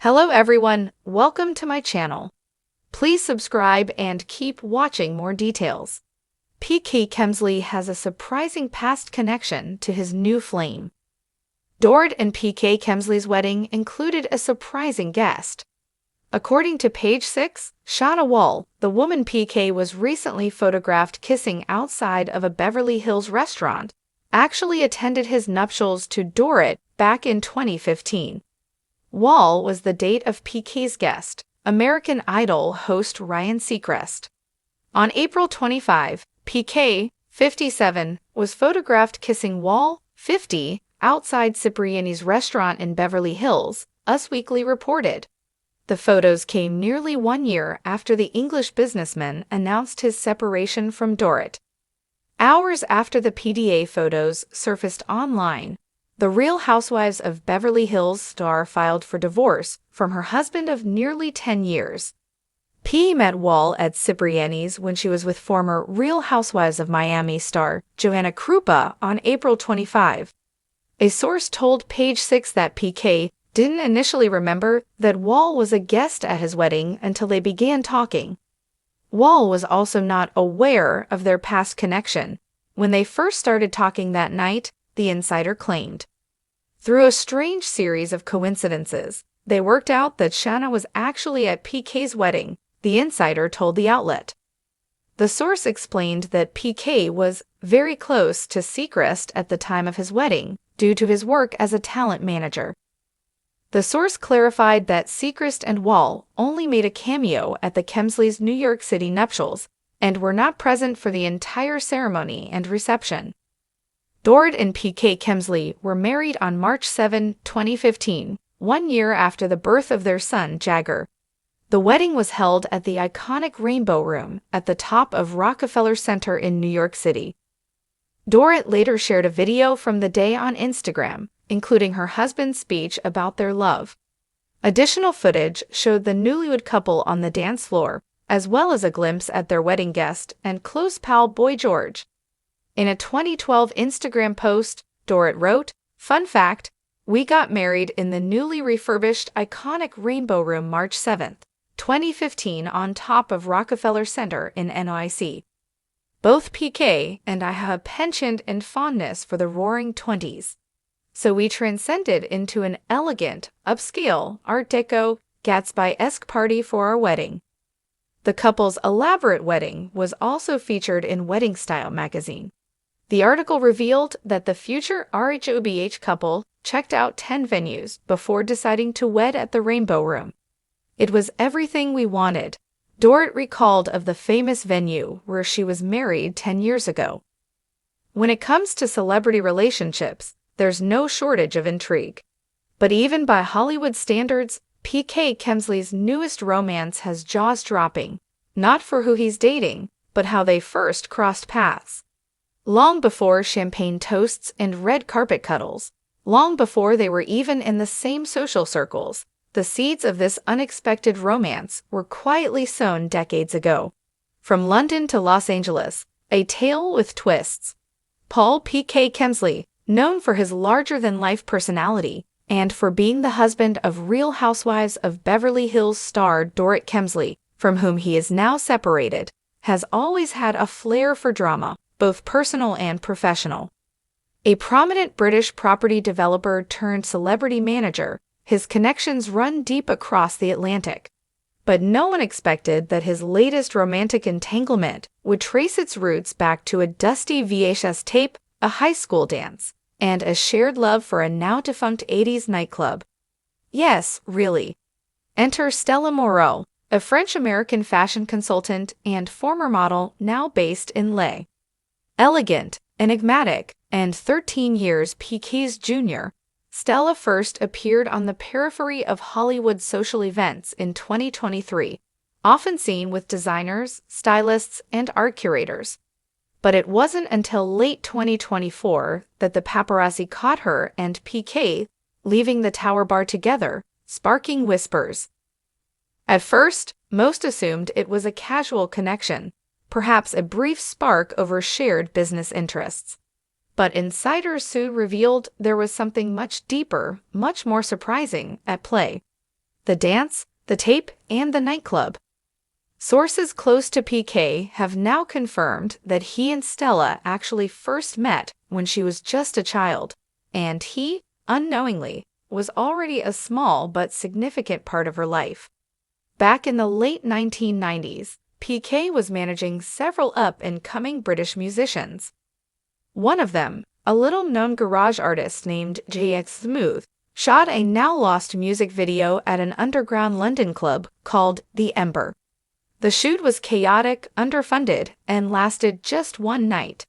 Hello everyone, welcome to my channel. Please subscribe and keep watching more details. PK Kemsley has a surprising past connection to his new flame. Dorit and PK Kemsley's wedding included a surprising guest. According to page 6, Shauna Wall, the woman PK was recently photographed kissing outside of a Beverly Hills restaurant, actually attended his nuptials to Dorit back in 2015. Wall was the date of PK's guest, American Idol host Ryan Seacrest. On April 25, PK, 57, was photographed kissing Wall, 50, outside Cipriani's restaurant in Beverly Hills, Us Weekly reported. The photos came nearly 1 year after the English businessman announced his separation from Dorit. Hours after the PDA photos surfaced online, the Real Housewives of Beverly Hills star filed for divorce from her husband of nearly 10 years. P met Wall at Cipriani's when she was with former Real Housewives of Miami star Joanna Krupa on April 25. A source told Page 6 that PK didn't initially remember that Wall was a guest at his wedding until they began talking. Wall was also not aware of their past connection when they first started talking that night, the insider claimed. Through a strange series of coincidences, they worked out that Shauna was actually at PK's wedding, the insider told the outlet. The source explained that PK was very close to Seacrest at the time of his wedding due to his work as a talent manager. The source clarified that Seacrest and Wall only made a cameo at the Kemsley's New York City nuptials and were not present for the entire ceremony and reception. Dorit and PK Kemsley were married on March 7, 2015, 1 year after the birth of their son, Jagger. The wedding was held at the iconic Rainbow Room at the top of Rockefeller Center in New York City. Dorit later shared a video from the day on Instagram, including her husband's speech about their love. Additional footage showed the newlywed couple on the dance floor, as well as a glimpse at their wedding guest and close pal Boy George. In a 2012 Instagram post, Dorit wrote, "Fun fact, we got married in the newly refurbished iconic Rainbow Room March 7, 2015 on top of Rockefeller Center in NYC. Both PK and I have a penchant and fondness for the Roaring '20s. So we transcended into an elegant, upscale, Art Deco, Gatsby-esque party for our wedding." The couple's elaborate wedding was also featured in Wedding Style magazine. The article revealed that the future RHOBH couple checked out 10 venues before deciding to wed at the Rainbow Room. "It was everything we wanted," Dorit recalled of the famous venue where she was married 10 years ago. When it comes to celebrity relationships, there's no shortage of intrigue. But even by Hollywood standards, PK Kemsley's newest romance has jaws dropping, not for who he's dating, but how they first crossed paths. Long before champagne toasts and red carpet cuddles, long before they were even in the same social circles, the seeds of this unexpected romance were quietly sown decades ago. From London to Los Angeles, a tale with twists. Paul PK Kemsley, known for his larger-than-life personality and for being the husband of Real Housewives of Beverly Hills star Dorit Kemsley, from whom he is now separated, has always had a flair for drama, both personal and professional. A prominent British property developer turned celebrity manager, his connections run deep across the Atlantic. But no one expected that his latest romantic entanglement would trace its roots back to a dusty VHS tape, a high school dance, and a shared love for a now-defunct 80s nightclub. Yes, really. Enter Stella Moreau, a French-American fashion consultant and former model now based in Les. Elegant, enigmatic, and 13 years PK's junior, Stella first appeared on the periphery of Hollywood social events in 2023, often seen with designers, stylists, and art curators. But it wasn't until late 2024 that the paparazzi caught her and PK leaving the Tower Bar together, sparking whispers. At first, most assumed it was a casual connection, perhaps a brief spark over shared business interests. But insiders soon revealed there was something much deeper, much more surprising, at play. the dance, the tape, and the nightclub. Sources close to PK have now confirmed that he and Stella actually first met when she was just a child, and he, unknowingly, was already a small but significant part of her life. Back in the late 1990s, PK was managing several up-and-coming British musicians. One of them, a little-known garage artist named JX Smooth, shot a now-lost music video at an underground London club called The Ember. The shoot was chaotic, underfunded, and lasted just one night.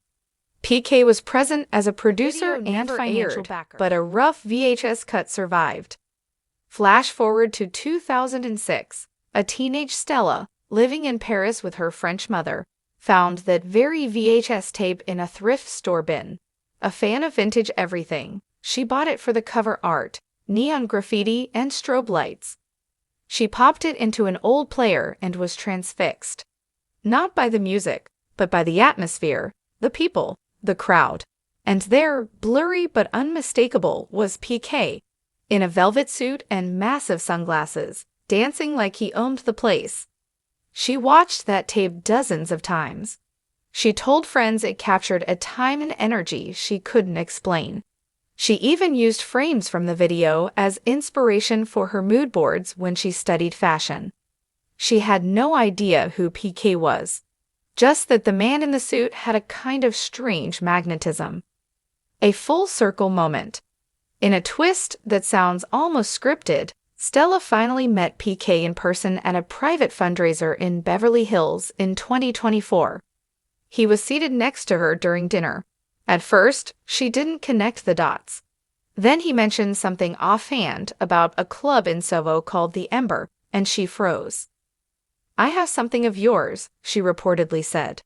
PK was present as a producer and financial backer, but a rough VHS cut survived. Flash forward to 2006, a teenage Stella, living in Paris with her French mother, found that very VHS tape in a thrift store bin. A fan of vintage everything, she bought it for the cover art, neon graffiti, and strobe lights. She popped it into an old player and was transfixed. Not by the music, but by the atmosphere, the people, the crowd. And there, blurry but unmistakable, was PK, in a velvet suit and massive sunglasses, dancing like he owned the place. She watched that tape dozens of times. She told friends it captured a time and energy she couldn't explain. She even used frames from the video as inspiration for her mood boards when she studied fashion. She had no idea who PK was, just that the man in the suit had a kind of strange magnetism. A full-circle moment. In a twist that sounds almost scripted, Stella finally met PK in person at a private fundraiser in Beverly Hills in 2024. He was seated next to her during dinner. At first, she didn't connect the dots. Then he mentioned something offhand about a club in Soho called The Ember, and she froze. "I have something of yours," she reportedly said.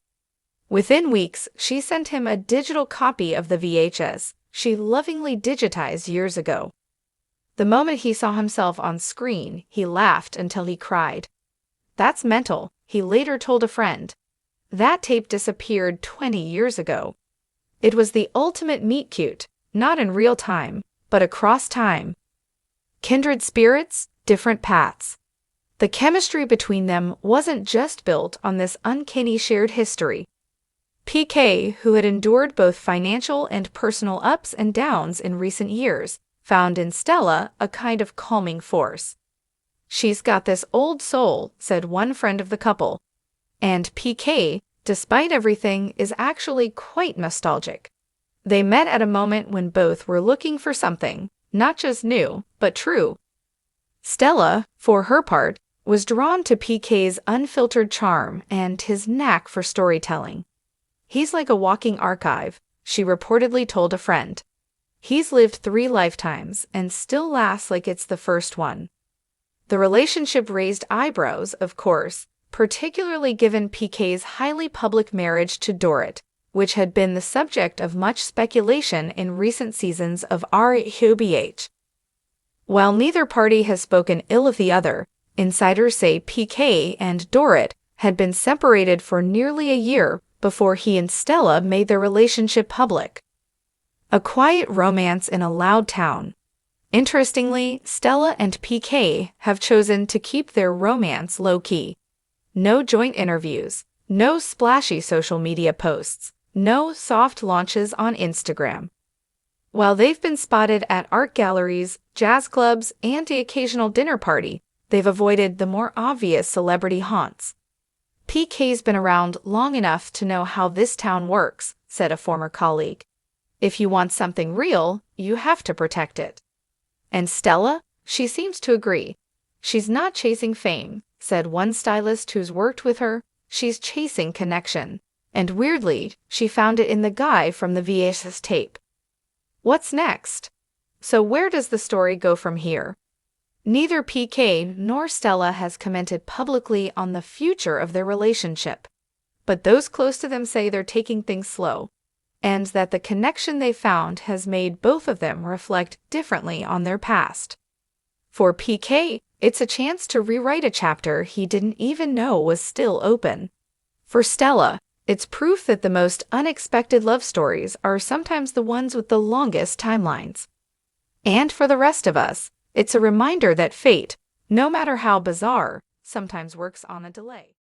Within weeks, she sent him a digital copy of the VHS she lovingly digitized years ago. The moment he saw himself on screen, he laughed until he cried. "That's mental," he later told a friend. That tape disappeared 20 years ago. It was the ultimate meet-cute, not in real time, but across time. Kindred spirits, different paths. The chemistry between them wasn't just built on this uncanny shared history. PK, who had endured both financial and personal ups and downs in recent years, found in Stella a kind of calming force. "She's got this old soul," said one friend of the couple. And PK, despite everything, is actually quite nostalgic. They met at a moment when both were looking for something, not just new, but true. Stella, for her part, was drawn to PK's unfiltered charm and his knack for storytelling. "He's like a walking archive," she reportedly told a friend. "He's lived 3 lifetimes and still laughs like it's the first one." The relationship raised eyebrows, of course, particularly given PK's highly public marriage to Dorrit, which had been the subject of much speculation in recent seasons of RHOBH. While neither party has spoken ill of the other, insiders say PK and Dorrit had been separated for nearly a year before he and Stella made their relationship public. A quiet romance in a loud town. Interestingly, Stella and PK have chosen to keep their romance low-key. No joint interviews, no splashy social media posts, no soft launches on Instagram. While they've been spotted at art galleries, jazz clubs, and the occasional dinner party, they've avoided the more obvious celebrity haunts. "PK's been around long enough to know how this town works," said a former colleague. "If you want something real, you have to protect it." And Stella? She seems to agree. "She's not chasing fame," said one stylist who's worked with her. "She's chasing connection. And weirdly, she found it in the guy from the VHS tape." What's next? So where does the story go from here? Neither PK nor Stella has commented publicly on the future of their relationship, but those close to them say they're taking things slow, and that the connection they found has made both of them reflect differently on their past. For PK, it's a chance to rewrite a chapter he didn't even know was still open. For Stella, it's proof that the most unexpected love stories are sometimes the ones with the longest timelines. And for the rest of us, it's a reminder that fate, no matter how bizarre, sometimes works on a delay.